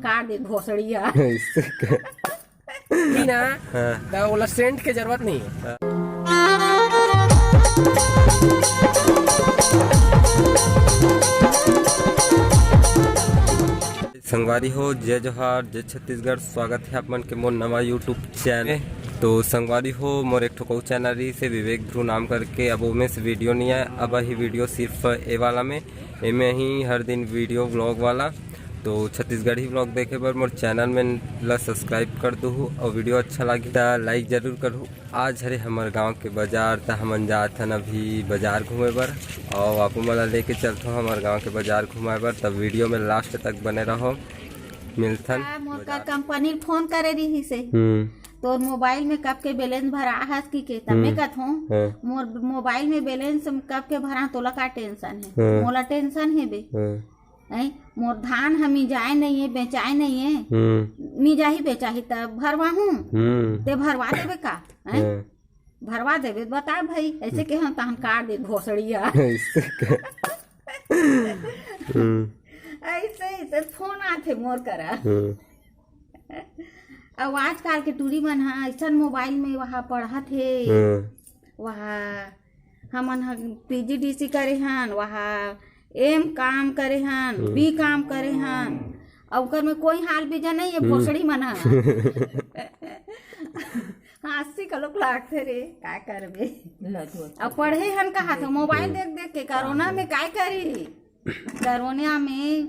काट दे भोसड़िया ना। तो बोला सेंट के जरूरत नहीं है। संगवारी हो, जय जोहार, जय छत्तीसगढ़। स्वागत है अपन के मोर नवा यूट्यूब चैनल। तो संगवारी हो, मोर एक ठो चैनल से विवेक ध्रुव नाम करके, अब में से वीडियो नहीं है। अब ही वीडियो सिर्फ ए वाला में एमें ही हर दिन वीडियो व्लॉग वाला। तो छत्तीसगढ़ी व्लॉग देखे बर मोर चैनल में ला सब्सक्राइब कर दू और वीडियो अच्छा लगी तो लाइक जरूर करूँ। आज हरे हमारे गांव के बाजार तो हमन जात हन अभी बाजार घूमे बर और आपको मला लेके चलता हूँ हमारे गांव के बाजार घुमाए बर। तब वीडियो में लास्ट तक बने रहो। मिलथन मोर का कंपनी फोन करे रही से तो मोबाइल में कब के बैलेंस भरा हस की तमे कथूं मोर मोबाइल में बैलेंस कब के भरा तोला का टेंशन है? मोला टेंशन है बे नहीं। मोर धान हमी जाए नहीं है, बेचाए नहीं है। मी जाही बेचाही तब भरवा हूँ ते भरवा देवे का है? भरवा देवे बता भाई ऐसे के हम तहन काट दे भोसड़िया ऐसे ऐसे फोन आते मोर करा। अब आजकल के टूरी मन हा ऐसा मोबाइल में वहाँ पढ़ा थे, वहाँ हमन PGDC करे हन, वहाँ एम काम करे हन, बी काम करे हन, और में कोई हाल बीजा नहीं है भोसड़ी मना 80 कलोक लागते रे काय करबे। अब पढ़े हन कहा था मोबाइल देख देख के। कोरोना में काय करी? कोरोना में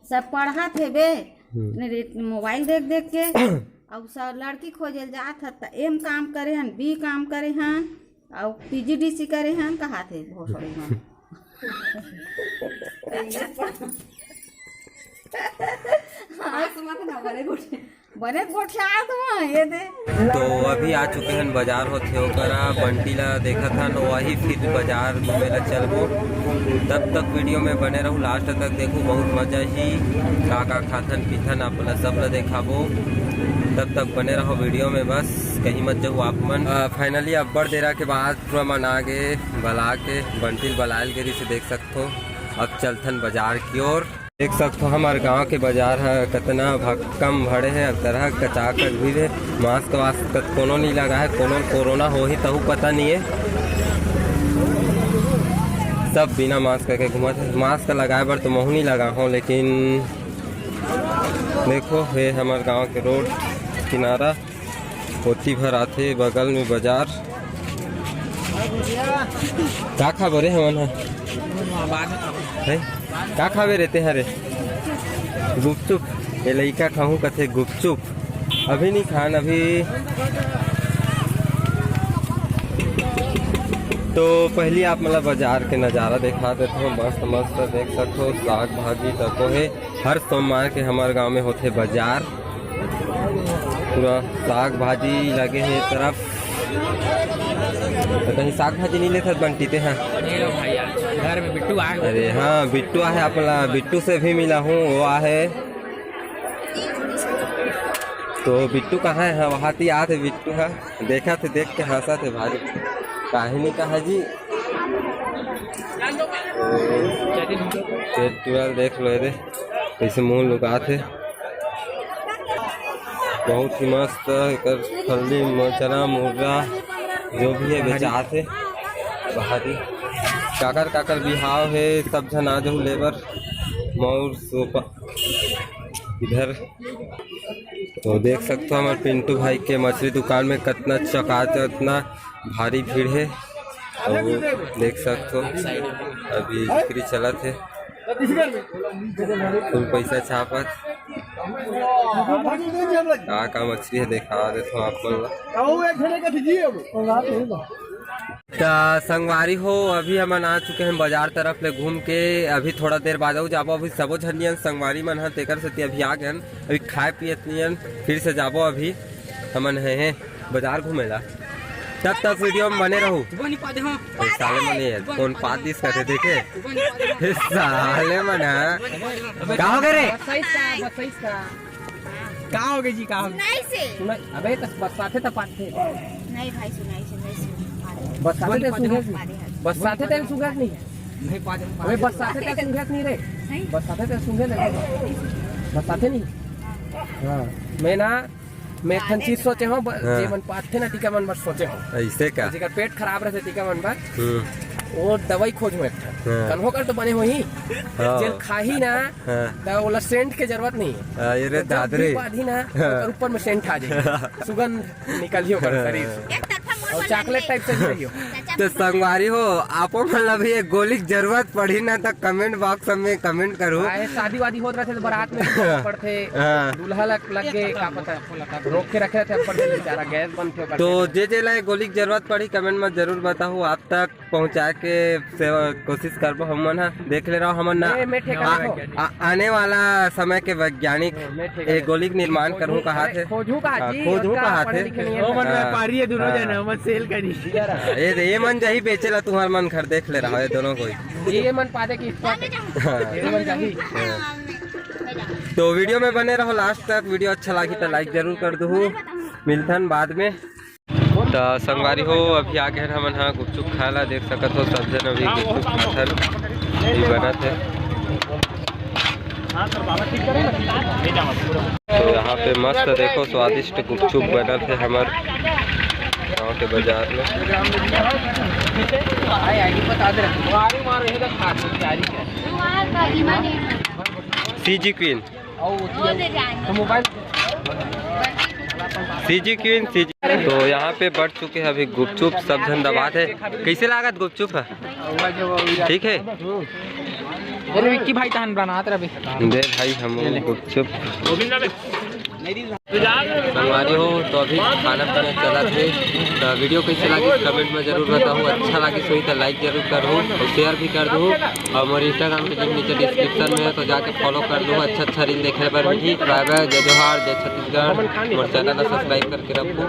सब पढ़ा थे बे मोबाइल देख देख के। और सब लड़की खोजल जात था एम काम करे हन, बी काम करे हन और PGDC करे हन कहा थे भोसड़ी में बने गोठिया ये दे। तो अभी आ चुके हैं बाजार होते ओकरा बंटी ला देखा था न वही फिर बाजार घूमे ला चलबो। तब तक वीडियो में बने रहूँ, लास्ट तक देखो, बहुत मजा ही का खाथन पीथन अपना सब ला देखाबो। तब तक बने रहो वीडियो में, बस कहीं मत जाओ आप मन। फाइनली अब्बड़ देरा के बाद पूरा मन आगे बला के बंटी बलायल गिरी से देख सकते हो। अब चलथन बाजार की ओर। देख सकते हो हमारे गांव के बाजार है कितना भक्कम भरे है, अब तरह कचाकच भी है। मास्क वास्क कोनो नहीं लगा है, कोनो कोरोना हो ही तहु पता नहीं है। सब बिना मास्क के घूमत है। मास्क लगाए बर तो महू नहीं लगा हूँ, लेकिन देखो ये हमारे गांव के रोड किनारा पोती भर आते, बगल में बाजार। क्या खबर है हमन है? क्या खावे रहते हरे? गुपचुप। ये लइका खाऊं कथे गुपचुप। अभी नहीं खान अभी। तो पहली आप मतलब बाजार के नज़ारा दिखा देते हो। मस्त मस्त देख सकते हो, साग भाजी तको है। हर सोमवार के हमारे गांव में होते बाजार, पूरा साग भाजी लगे है तरफ। तो कहीं साग भाजी नहीं लेते बंटी थे हैं घर में बिट्टू आ। अरे हाँ, बिट्टू आहे अपना, बिट्टू से भी मिला हूँ, वो आहे। तो बिट्टू कहाँ है? वहाँ ती आते बिट्टू है, देखा थे, देख के हंसा थे भारी। काहिनी कहा जी देख लो ये कैसे मुँह लुका थे। बहुत ही मस्त फल्ली चना मुर्गा जो भी है बेचाते बाहरी। काकर काकर बिहाव है, सब जन आ जाओ लेबर मौर सोपा इधर। तो देख सकते हो हमारे पिंटू भाई के मछली दुकान में कितना चकाते, उतना भारी भीड़ है। और देख सकते हो अभी बिक्री चला थे, फुल पैसा छापत। का मछली है देखा देता हूँ आप। संगवारी हो, अभी हम आ चुके हैं बाजार तरफ ले घूम के। अभी थोड़ा देर बाद जाबो। अभी सबो झनियन संगवारी मन है तेकर से अभी आ गए। अभी खाए पियत नियन फिर से जाबो। अभी हमन है बाजार घूमेला। तब तक वीडियो में बने रहूँ। साले मन कौन पातिस करते देखे साले मन है। का हो गए रे? का हो गई जी? का हो नहीं से अबे तो बरसाते तो पाते नहीं भाई, सुनाई से नहीं बरसाते तो सुगत नहीं, बरसाते तो सुगत नहीं नहीं पाते। अबे बरसाते तो सुगत नहीं रे, बरसाते तो सुगत नहीं, बरसाते नहीं मैं ना मैं खन चीज सोचे हूँ जे मन पात थे ना टीका मन बस सोचे हूँ ऐसे का जेकर पेट खराब रहते टीका मन बस वो दवाई खोज में कन्हो कर तो बने हो ही जेल खाही ना तो ओला सेंट के जरूरत नहीं है ये रे दादरे बाधी ना ऊपर में सेंट आ जाए सुगंध निकलियो कर शरीर और चॉकलेट टाइप से चाहिए तो संगवारी हो आपो मतलब भी एक गोली की जरूरत पड़ी ना तो कमेंट बॉक्स में कमेंट करो। शादी वादी होत रहे थे बारात में पड़ते दूल्हा लग गए का पता रोक के रखे थे ऊपर बेचारा गैस बंद थे। तो जे ला गोली की जरूरत पड़ी कमेंट में जरूर बताओ आप तक पहुँचा के कोशिश करबो हमन हा देख ले रहा हमन ना आने वाला समय के वैज्ञानिक एक गोली का निर्माण करूँ कहा थे खोजू कहा थे व्यापारी दोनों जन सेल करी ये मन जही बेचेला तुम्हार मन घर देख ले रहा है दोनों कोई ये मन पादे की तो वीडियो में बने रहो लास्ट तक। वीडियो अच्छा लगी तो लाइक जरूर कर दो। मिलथन बाद में। तो संगवारी हो अभी आगे हमन हाँ गुपचुप खाला देख सकत हो सब जन अभी गुपचुप खाथन बना थे। तो यहाँ पे मस्त देखो स्वादिष्ट गुपचुप बना थे हमारे गाँव के बाजार में। सीजी क्वीन तो यहाँ पे बढ़ चुके हैं अभी गुपचुप सब जन दबात है। कैसे लागत गुपचुप है ठीक है विक्की भाई तहन बनात रहे दे भाई हम गुपचुप हमारे हो। तो अभी खाना पीना चला थे। तो वीडियो कैसे लगी कमेंट में जरूर बताओ। अच्छा लगी सही तो लाइक जरूर करो और शेयर भी कर दो। और हमारे इंस्टाग्राम के लिंक नीचे डिस्क्रिप्शन में है तो जाके फॉलो कर दो। अच्छा रील देखने पर भी बाय बाय। जय जोहार जय छत्तीसगढ़। और चैनल सब्सक्राइब करके रखो।